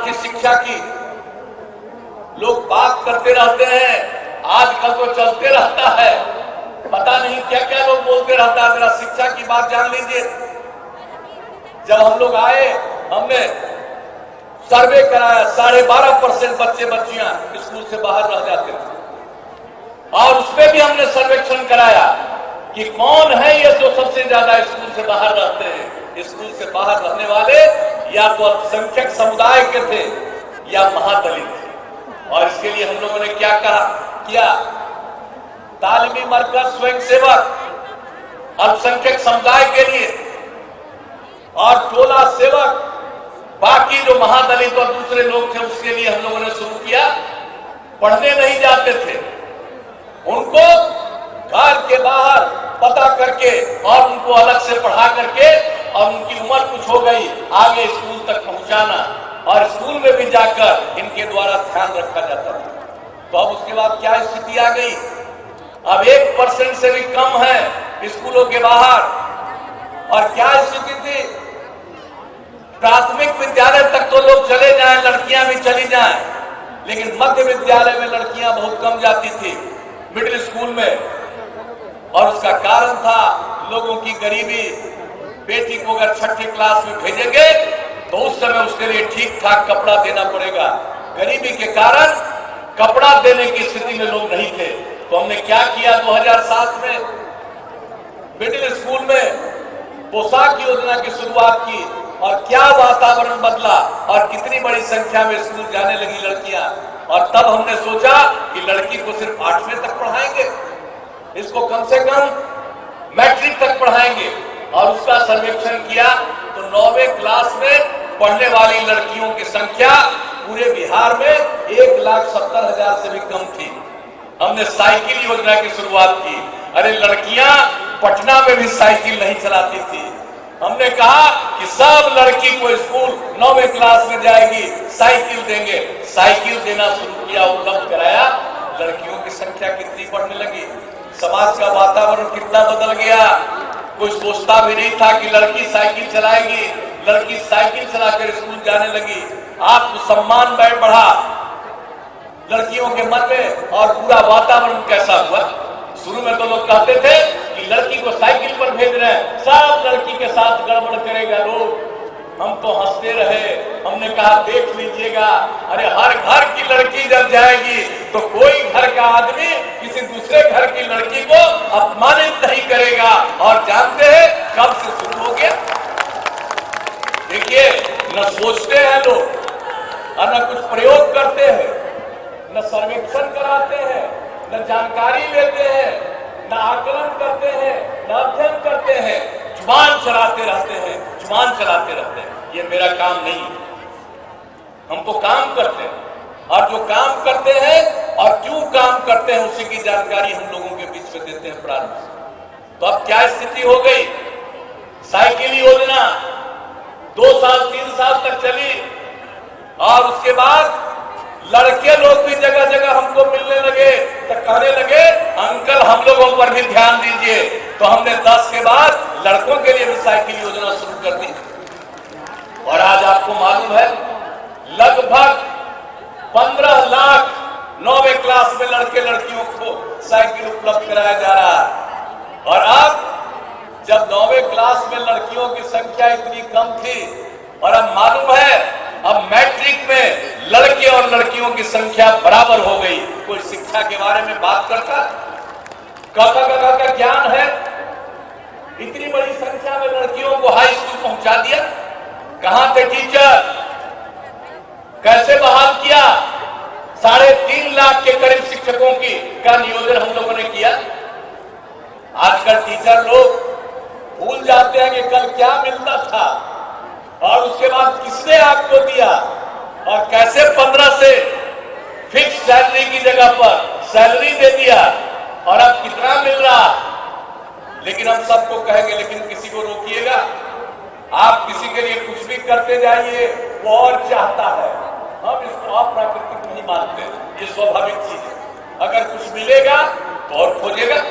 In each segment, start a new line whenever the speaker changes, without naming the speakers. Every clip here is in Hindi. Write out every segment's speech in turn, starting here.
शुरुआत थी शिक्षा की। लोग बात करते रहते हैं, आजकल तो चलते रहता है, पता नहीं क्या क्या लोग बोलते रहता है। जरा शिक्षा की बात जान लीजिए। जब हम लोग आए, हमने सर्वे कराया, 12.5% बच्चे बच्चियां स्कूल से बाहर रह जाते थे। और उसमें भी हमने सर्वेक्षण कराया कि कौन है ये जो सबसे ज्यादा स्कूल से बाहर रहते हैं। स्कूल से बाहर रहने वाले या तो अल्पसंख्यक समुदाय के थे या महादलित थे। और इसके लिए हम लोगों ने क्या किया, तालीमी मरकज स्वयंसेवक अल्पसंख्यक समुदाय के लिए और टोला सेवक बाकी जो महादलित और दूसरे लोग थे उसके लिए हम लोगों ने शुरू किया। पढ़ने नहीं जाते थे, उनको घर के बाहर पता करके और उनको अलग से पढ़ा करके और उनकी उम्र कुछ हो गई आगे स्कूल तक पहुंचाना और स्कूल में भी जाकर इनके द्वारा ध्यान रखा जाता था। तो अब उसके बाद क्या स्थिति आ गई, अब 1% से भी कम है स्कूलों के बाहर। और क्या स्थिति थी, प्राथमिक विद्यालय तक तो लोग चले जाएं, लड़कियां भी चली जाएं, लेकिन मध्य विद्यालय में लड़कियां बहुत कम जाती थी, मिडिल स्कूल में। और उसका कारण था लोगों की गरीबी। बेटी को अगर 6ठी क्लास में भेजेंगे तो उस समय उसके लिए ठीक ठाक कपड़ा देना पड़ेगा। गरीबी के कारण कपड़ा देने की स्थिति में लोग नहीं थे। तो हमने क्या किया, 2007 में मिडिल स्कूल में पोशाक योजना की शुरुआत की और क्या वातावरण बदला और कितनी बड़ी संख्या में स्कूल जाने लगी लड़कियां। और तब हमने सोचा कि लड़की को सिर्फ 8वीं तक पढ़ाएंगे, इसको कम से कम मैट्रिक तक पढ़ाएंगे। और उसका सर्वेक्षण किया तो 9वीं क्लास में पढ़ने वाली लड़कियों की संख्या पूरे बिहार में 1,70,000 से भी कम थी। हमने साइकिल योजना की शुरुआत की। अरे लड़कियां पटना में भी साइकिल नहीं चलाती थी। हमने कहा कि सब लड़की को स्कूल 9वीं क्लास में जाएगी, साइकिल देंगे। साइकिल देना शुरू किया, उपलब्ध कराया, लड़कियों की संख्या कितनी बढ़ने लगी। समाज का वातावरण कितना बदल गया। कोई सोचता भी नहीं था कि लड़की साइकिल चलाएगी, लड़की साइकिल चलाकर स्कूल जाने लगी। आत्मसम्मान बढ़ा लड़कियों के मन में। और पूरा वातावरण कैसा हुआ, शुरू में तो लोग कहते थे कि लड़की को साइकिल पर भेज रहे हैं, सब लड़की के साथ गड़बड़ करेगा लोग। हम तो हंसते रहे। हमने कहा देख लीजिएगा, अरे हर घर की लड़की जब जाएगी तो कोई घर का आदमी किसी दूसरे घर की लड़की को अपमानित नहीं करेगा। और जानते हैं कब से शुरू हो गया, देखिए, न सोचते हैं लोग और न कुछ प्रयोग करते हैं, न सर्वेक्षण कराते हैं, न जानकारी लेते हैं, न आकलन करते हैं, न अध्ययन करते हैं, जुबान चलाते रहते हैं, जुबान चलाते रहते हैं। ये मेरा काम नहीं है, हम तो काम करते हैं। और जो काम करते हैं और क्यों काम करते हैं उसी की जानकारी हम लोगों के बीच में देते हैं प्रारंभ से। तो अब क्या स्थिति हो गई, साइकिल योजना 2 साल 3 साल तक चली और उसके बाद लड़के लोग भी जगह जगह हमको मिलने लगे तो कहने लगे अंकल हम लोगों पर भी ध्यान दीजिए। तो हमने 10 के बाद लड़कों के लिए भी साइकिल योजना शुरू कर दी। और आज आपको मालूम है लगभग 15 लाख 9वीं क्लास में लड़के लड़कियों को साइकिल उपलब्ध कराया जा रहा है। और अब जब 9वीं क्लास में लड़कियों की संख्या इतनी कम थी और अब मालूम है अब मैट्रिक में लड़के और लड़कियों की संख्या बराबर हो गई। कोई शिक्षा के बारे में बात करता, क का ज्ञान है, इतनी बड़ी संख्या में लड़कियों को हाई स्कूल पहुंचा दिया। कहां थे टीचर, कैसे बहाल किया, 3.5 लाख के करीब शिक्षकों की का नियोजन हम लोगों ने किया। आजकल टीचर लोग भूल जाते हैं कि कल क्या मिलता था और उसके बाद किसने आपको दिया और कैसे 15 से फिक्स सैलरी की जगह पर सैलरी दे दिया और अब कितना मिल रहा। लेकिन हम सबको कहेंगे, लेकिन किसी को रोकिएगा, आप किसी के लिए कुछ भी करते जाइए वो और चाहता है। हम इसको अप्राकृतिक नहीं मानते, ये स्वाभाविक चीज है। अगर कुछ मिलेगा तो और खोजेगा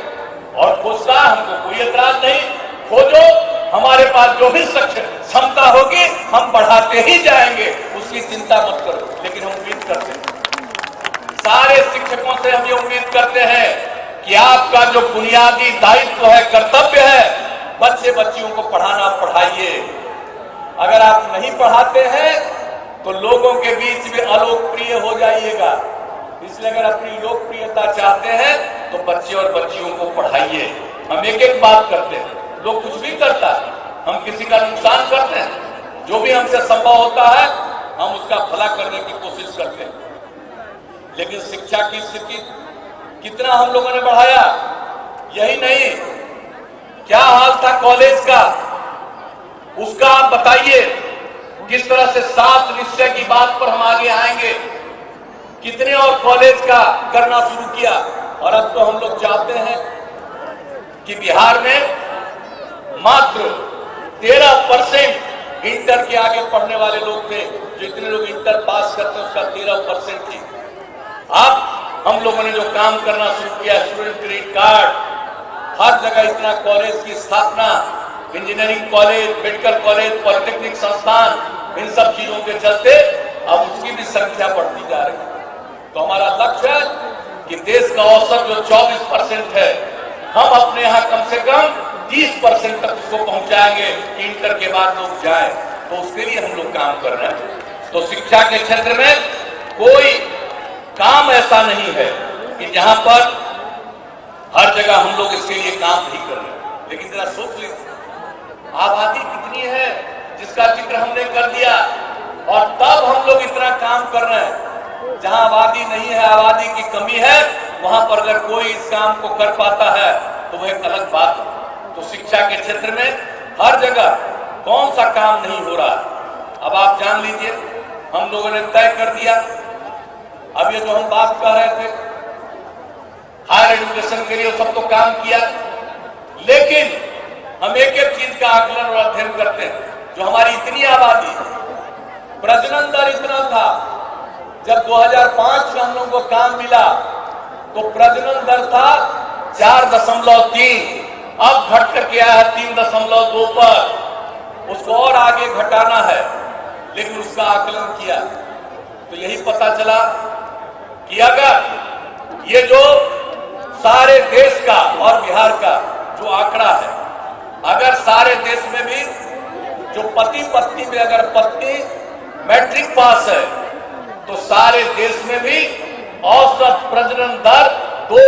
और खोजता, हमको कोई एतराज नहीं, खोजो, हमारे पास जो भी क्षमता होगी हम बढ़ाते ही जाएंगे। उसकी चिंता मत करो। लेकिन हम उम्मीद करते हैं, सारे शिक्षकों से हम ये उम्मीद करते हैं कि आपका जो बुनियादी दायित्व है, कर्तव्य है, बच्चे बच्चियों को पढ़ाना, पढ़ाइए। अगर आप नहीं पढ़ाते हैं तो लोगों के बीच में अलोकप्रिय हो जाइएगा। इसलिए अगर अपनी लोकप्रियता चाहते हैं तो बच्चे और बच्चियों को पढ़ाइए। हम एक एक बात करते हैं, लोग कुछ भी करता है, हम किसी का नुकसान करते हैं। जो भी हमसे संभव होता है हम उसका भला करने की कोशिश करते हैं। लेकिन शिक्षा की स्थिति कितना हम लोगों ने बढ़ाया, यही नहीं, क्या हाल था कॉलेज का, उसका आप बताइए। किस तरह से 7 निश्चय की बात पर हम आगे आएंगे, कितने और कॉलेज का करना शुरू किया। और अब तो हम लोग चाहते हैं कि बिहार में मात्र 13% इंटर के आगे पढ़ने वाले लोग थे। जो इतने लोग इंटर पास करते हैं उसका 13% थी। अब हम लोगों ने जो काम करना शुरू किया, स्टूडेंट क्रेडिट कार्ड, हर जगह इतना कॉलेज की स्थापना, engineering college, medical college, polytechnic संस्थान, इन सब चीजों के चलते अब उसकी भी संख्या बढ़ती जा रही है। तो हमारा लक्ष्य है कि देश का औसत जो 24% है, हम अपने यहाँ कम से कम 30% तक उसको पहुंचाएंगे कि इंटर के बाद लोग जाएं। तो उसके लिए हम लोग काम कर रहे हैं। तो शिक्षा के क्षेत्र में कोई काम ऐसा नहीं है कि जहां पर हर जगह हम लोग इसके लिए काम नहीं कर रहे। लेकिन जरा सोच लीजिए, आबादी कितनी है जिसका जिक्र हमने कर दिया, और तब हम लोग इतना काम कर रहे हैं। जहां आबादी नहीं है, आबादी की कमी है, वहां पर अगर कोई इस काम को कर पाता है तो वह एक अलग बात है। तो शिक्षा के क्षेत्र में हर जगह कौन सा काम नहीं हो रहा। अब आप जान लीजिए, हम लोगों ने तय कर दिया, अब ये जो हम बात कर रहे थे हायर एजुकेशन के लिए, सब तो काम किया, लेकिन हम एक एक चीज का आकलन और अध्ययन करते हैं। जो हमारी इतनी आबादी, प्रजनन दर इतना था, जब 2005 में हम लोगों को काम मिला तो प्रजनन दर था 4.3, अब घट कर के आया है 3.2 पर। उसको और आगे घटाना है, लेकिन उसका आकलन किया तो यही पता चला कि अगर ये जो सारे देश का और बिहार का जो आंकड़ा है, अगर सारे देश में भी जो पति पत्नी में अगर पत्नी मैट्रिक पास है तो सारे देश में भी औसत प्रजनन दर 2,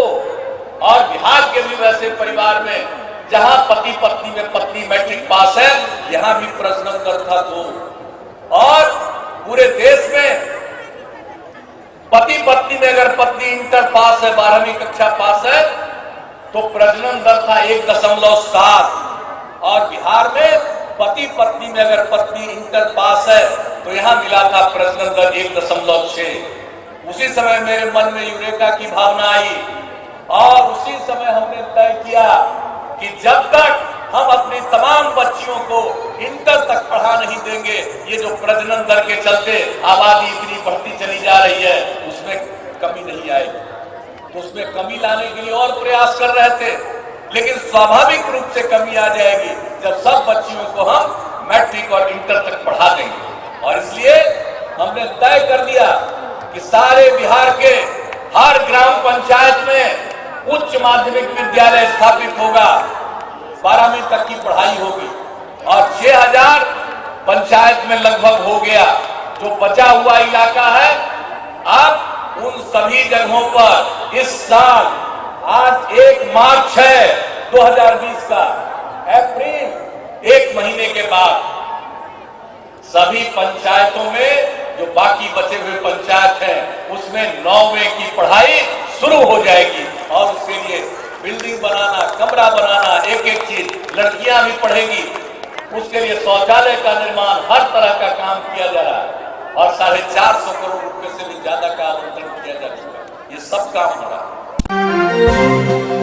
और बिहार के भी वैसे परिवार में जहां पति पत्नी में पत्नी मैट्रिक पास है, यहां भी प्रजनन दर था 2। और पूरे देश में पति पत्नी में अगर पत्नी इंटर पास है, 12वीं कक्षा पास है, तो प्रजनन दर था 1.7, और बिहार में पति पत्नी में अगर पत्नी इंटर पास है तो यहां मिला था प्रजनन दर 1.6। उसी समय मेरे मन में यूरेका की भावना आई, और उसी समय हमने तय किया कि जब तक हम अपनी तमाम बच्चियों को इंटर तक पढ़ा नहीं देंगे, ये जो प्रजनन दर के चलते आबादी इतनी बढ़ती चली जा रही है, उसमें कमी नहीं आएगी। तो उसमें कमी लाने के लिए और प्रयास कर रहे थे, लेकिन स्वाभाविक रूप से कमी आ जाएगी जब सब बच्चियों को हम मैट्रिक और इंटर तक पढ़ा देंगे। और इसलिए हमने तय कर दिया कि सारे बिहार के हर ग्राम पंचायत में उच्च माध्यमिक विद्यालय स्थापित होगा, 12वीं तक की पढ़ाई होगी, और 6000 पंचायत में लगभग हो गया। जो बचा हुआ इलाका है, अब उन सभी जगहों पर इस साल, आज 1 मार्च है 2020 का, अप्रैल 1 महीने के बाद सभी पंचायतों में जो बाकी बचे हुए पंचायत हैं उसमें 9वीं की पढ़ाई शुरू हो जाएगी। और उसके लिए बिल्डिंग बनाना, कमरा बनाना, एक एक चीज, लड़कियां भी पढ़ेंगी, उसके लिए शौचालय का निर्माण, हर तरह का काम किया जा रहा है। और 450 करोड़ रुपए से भी ज्यादा का आवंटन किया जा चुका है। ये सब काम हो रहा है।